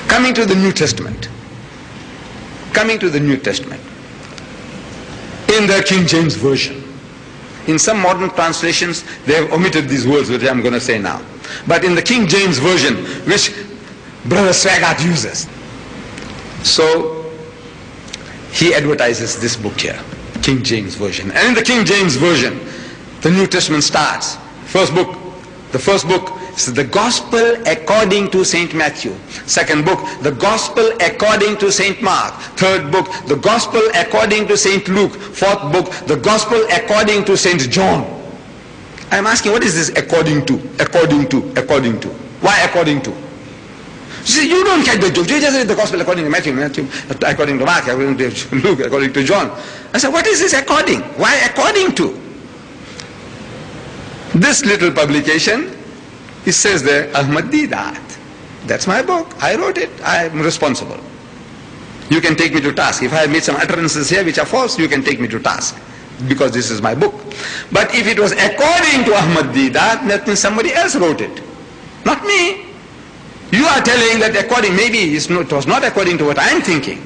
Coming to the New Testament. Coming to the New Testament. In the King James Version. In some modern translations, they have omitted these words which I'm going to say now. But in the King James Version, which Brother Swaggart uses, so he advertises this book here, King James Version. And in the King James Version, the New Testament starts. The first book is the Gospel according to St. Matthew. Second book, the Gospel according to St. Mark. Third book, the Gospel according to St. Luke. Fourth book, the Gospel according to St. John. I'm asking, what is this according to? According to, according to. Why according to? You see, you don't catch the joke. You just read the Gospel according to Matthew, according to Mark, according to Luke, according to John. I said, what is this according? Why according to? This little publication, it says there, Ahmad Deedat. That's my book. I wrote it. I am responsible. You can take me to task. If I have made some utterances here which are false, you can take me to task, because this is my book. But if it was according to Ahmad Deedat, that means somebody else wrote it, not me. You are telling that according, maybe it was not according to what I am thinking,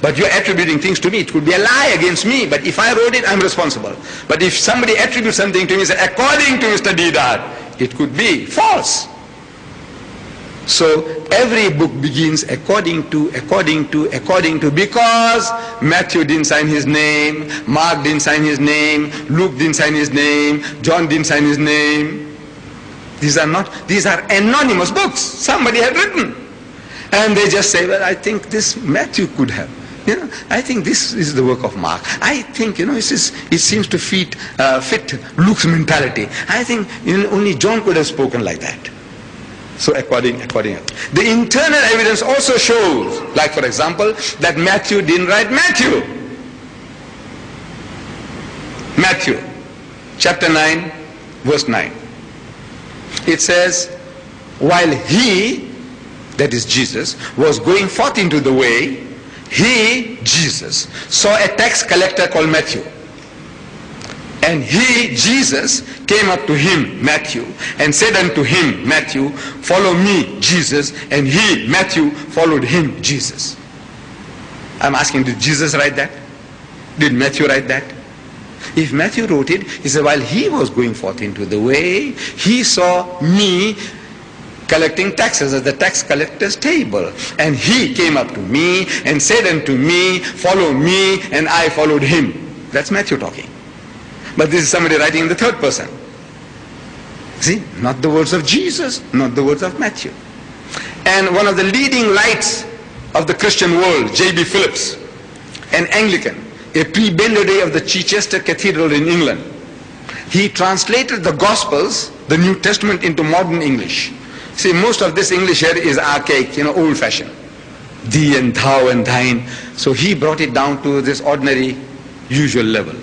but you are attributing things to me. It could be a lie against me, but if I wrote it, I am responsible. But if somebody attributes something to me, say, according to Mr. Deedat, it could be false. So every book begins according to, because Matthew didn't sign his name, Mark didn't sign his name, Luke didn't sign his name, John didn't sign his name. These are anonymous books somebody had written. And they just say, well, I think this Matthew could have. I think this is the work of Mark. I think, it seems to fit Luke's mentality. I think only John could have spoken like that. So according. The internal evidence also shows, like for example, that Matthew didn't write Matthew. Matthew, chapter 9, verse 9. It says, while he, that is Jesus, was going forth into the way, he, Jesus, saw a tax collector called Matthew. And he, Jesus, came up to him, Matthew, and said unto him, Matthew, follow me, Jesus. And he, Matthew, followed him, Jesus. I'm asking, did Jesus write that? Did Matthew write that? If Matthew wrote it, he said, while he was going forth into the way, he saw me collecting taxes at the tax collector's table. And he came up to me and said unto me, follow me, and I followed him. That's Matthew talking. But this is somebody writing in the third person. See, not the words of Jesus, not the words of Matthew. And one of the leading lights of the Christian world, J.B. Phillips, an Anglican, a prebendary of the Chichester Cathedral in England, he translated the Gospels, the New Testament, into modern English. See, most of this English here is archaic, old-fashioned. Thee and thou and thine. So he brought it down to this ordinary, usual level,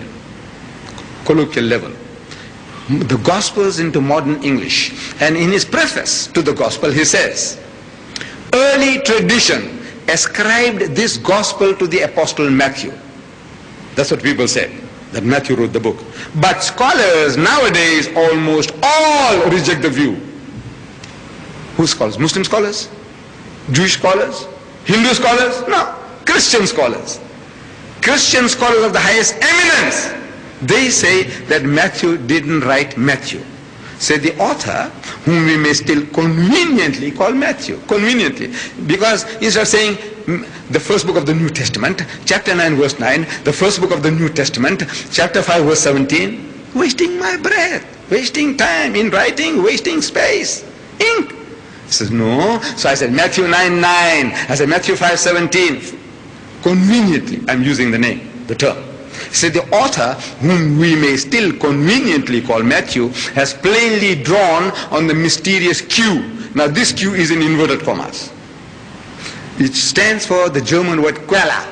colloquial level. The Gospels into modern English. And in his preface to the Gospel, he says, early tradition ascribed this Gospel to the Apostle Matthew. That's what people said, that Matthew wrote the book. But scholars nowadays almost all reject the view. Who scholars? Muslim scholars? Jewish scholars? Hindu scholars? No. Christian scholars. Christian scholars of the highest eminence. They say that Matthew didn't write Matthew. Say the author, whom we may still conveniently call Matthew. Conveniently. Because instead of saying the first book of the New Testament, chapter 9 verse 9, the first book of the New Testament, chapter 5 verse 17, wasting my breath, wasting time in writing, wasting space, ink. He says, no. So I said Matthew 9:9. I said Matthew 5:17. Conveniently, I'm using the name, the term. He said the author, whom we may still conveniently call Matthew, has plainly drawn on the mysterious Q. Now this Q is in inverted commas. It stands for the German word Quella,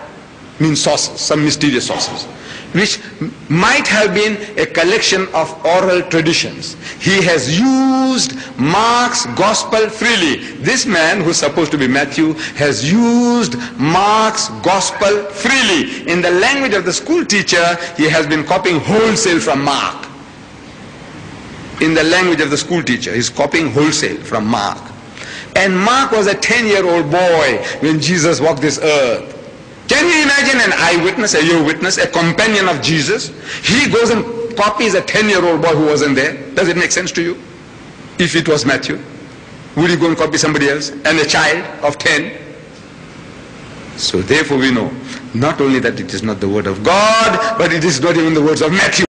means sources, some mysterious sources, which might have been a collection of oral traditions. He has used Mark's Gospel freely. This man, who's supposed to be Matthew, has used Mark's Gospel freely. In the language of the school teacher, he has been copying wholesale from Mark. In the language of the school teacher, he's copying wholesale from Mark. And Mark was a 10-year-old boy when Jesus walked this earth. Can you imagine an eyewitness, a ear witness, a companion of Jesus? He goes and copies a 10-year-old boy who wasn't there. Does it make sense to you? If it was Matthew, would he go and copy somebody else? And a child of 10? So therefore we know not only that it is not the word of God, but it is not even the words of Matthew.